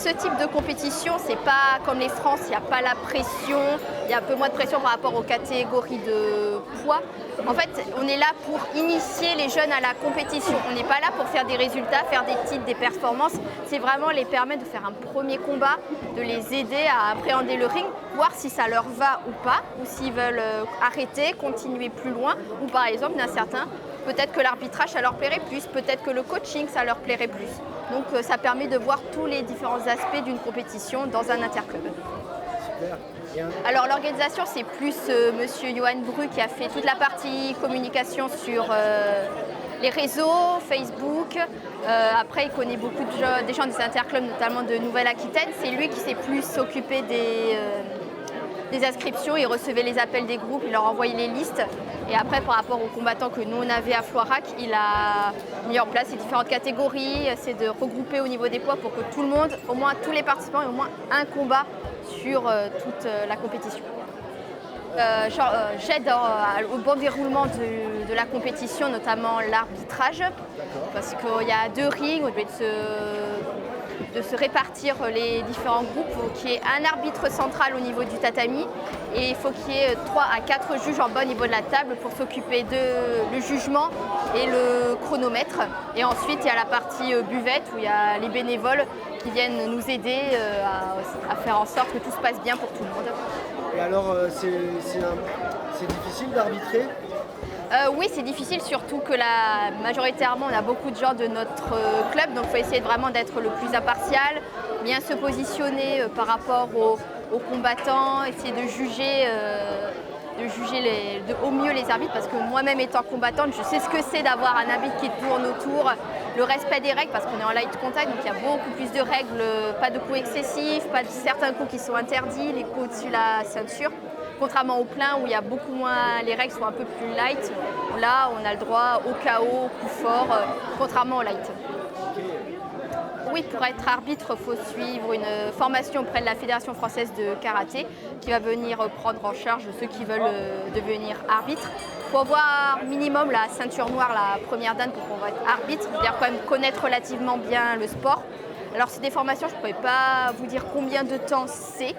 ce type de compétition, c'est pas comme les France, il n'y a pas la pression, il y a un peu moins de pression par rapport aux catégories de poids. En fait, on est là pour initier les jeunes à la compétition. On n'est pas là pour faire des résultats, faire des titres, des performances. C'est vraiment les permettre de faire un premier combat, de les aider à appréhender le ring, voir si ça leur va ou pas, ou s'ils veulent arrêter, continuer plus loin, ou par exemple, il y en a certains, peut-être que l'arbitrage, ça leur plairait plus, peut-être que le coaching, ça leur plairait plus. Donc ça permet de voir tous les différents aspects d'une compétition dans un interclub. Super. Alors l'organisation, c'est plus monsieur Johan Bru qui a fait toute la partie communication sur les réseaux, Facebook. Après, il connaît beaucoup des gens des interclubs, notamment de Nouvelle-Aquitaine. C'est lui qui s'est plus occupé des inscriptions. Il recevait les appels des groupes, il leur envoyait les listes. Et après, par rapport aux combattants que nous, on avait à Floirac, il a mis en place ces différentes catégories. C'est de regrouper au niveau des poids pour que tout le monde, au moins tous les participants, aient au moins un combat sur toute la compétition. J'aide au bon déroulement de la compétition, notamment l'arbitrage, parce qu'il y a 2 rings, on doit de se répartir les différents groupes. Il faut qu'il y ait un arbitre central au niveau du tatami et il faut qu'il y ait 3 à 4 juges en bas au niveau de la table pour s'occuper de le jugement et le chronomètre. Et ensuite, il y a la partie buvette où il y a les bénévoles qui viennent nous aider à faire en sorte que tout se passe bien pour tout le monde. Et alors, c'est difficile d'arbitrer? Oui, c'est difficile, surtout que majoritairement, on a beaucoup de gens de notre club, donc il faut essayer vraiment d'être le plus impartial, bien se positionner par rapport aux combattants, essayer de juger au mieux les arbitres, parce que moi-même étant combattante, je sais ce que c'est d'avoir un arbitre qui tourne autour, le respect des règles, parce qu'on est en light contact, donc il y a beaucoup plus de règles, pas de coups excessifs, pas de certains coups qui sont interdits, les coups au-dessus de la ceinture. Contrairement au plein où il y a beaucoup moins, les règles sont un peu plus light, là on a le droit au KO, au coup fort, contrairement au light. Oui, pour être arbitre, il faut suivre une formation auprès de la Fédération française de karaté qui va venir prendre en charge ceux qui veulent devenir arbitre. Il faut avoir minimum la ceinture noire, la première dan pour pouvoir être arbitre, c'est-à-dire quand même connaître relativement bien le sport. Alors c'est des formations, je ne pourrais pas vous dire combien de temps c'est.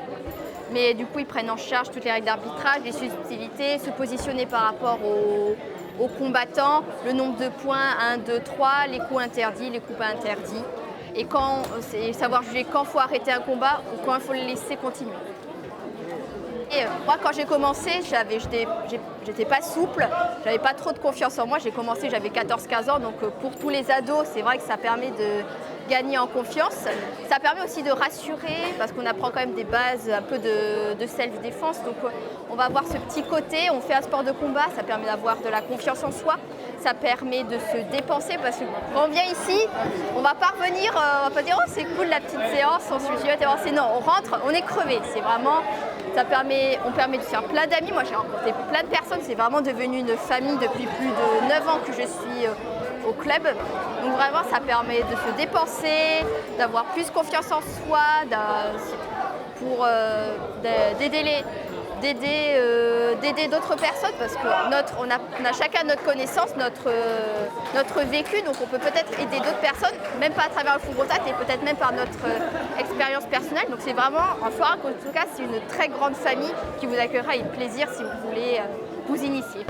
Mais du coup, ils prennent en charge toutes les règles d'arbitrage, les subtilités, se positionner par rapport aux combattants, le nombre de points, 1, 2, 3, les coups interdits, les coups pas interdits. Et savoir juger quand il faut arrêter un combat ou quand il faut le laisser continuer. Et moi, quand j'ai commencé, j'étais pas souple, j'avais pas trop de confiance en moi. J'ai commencé, j'avais 14-15 ans, donc pour tous les ados, c'est vrai que ça permet de gagner en confiance. Ça permet aussi de rassurer, parce qu'on apprend quand même des bases un peu de self-défense. Donc on va avoir ce petit côté, on fait un sport de combat, ça permet d'avoir de la confiance en soi. Ça permet de se dépenser, parce que quand on vient ici, on va pas revenir, on va pas dire « Oh, c'est cool la petite séance, on se suit, non, on rentre, on est crevé. » C'est vraiment... on permet de faire plein d'amis. Moi, j'ai rencontré plein de personnes. C'est vraiment devenu une famille depuis plus de 9 ans que je suis au club. Donc vraiment, ça permet de se dépenser, d'avoir plus confiance en soi, pour d'aider d'autres personnes, parce qu'on a chacun notre connaissance, notre vécu, donc on peut peut-être aider d'autres personnes, même pas à travers le full contact et peut-être même par notre expérience personnelle. Donc c'est vraiment, en Floirac, en tout cas, c'est une très grande famille qui vous accueillera avec plaisir si vous voulez vous initier.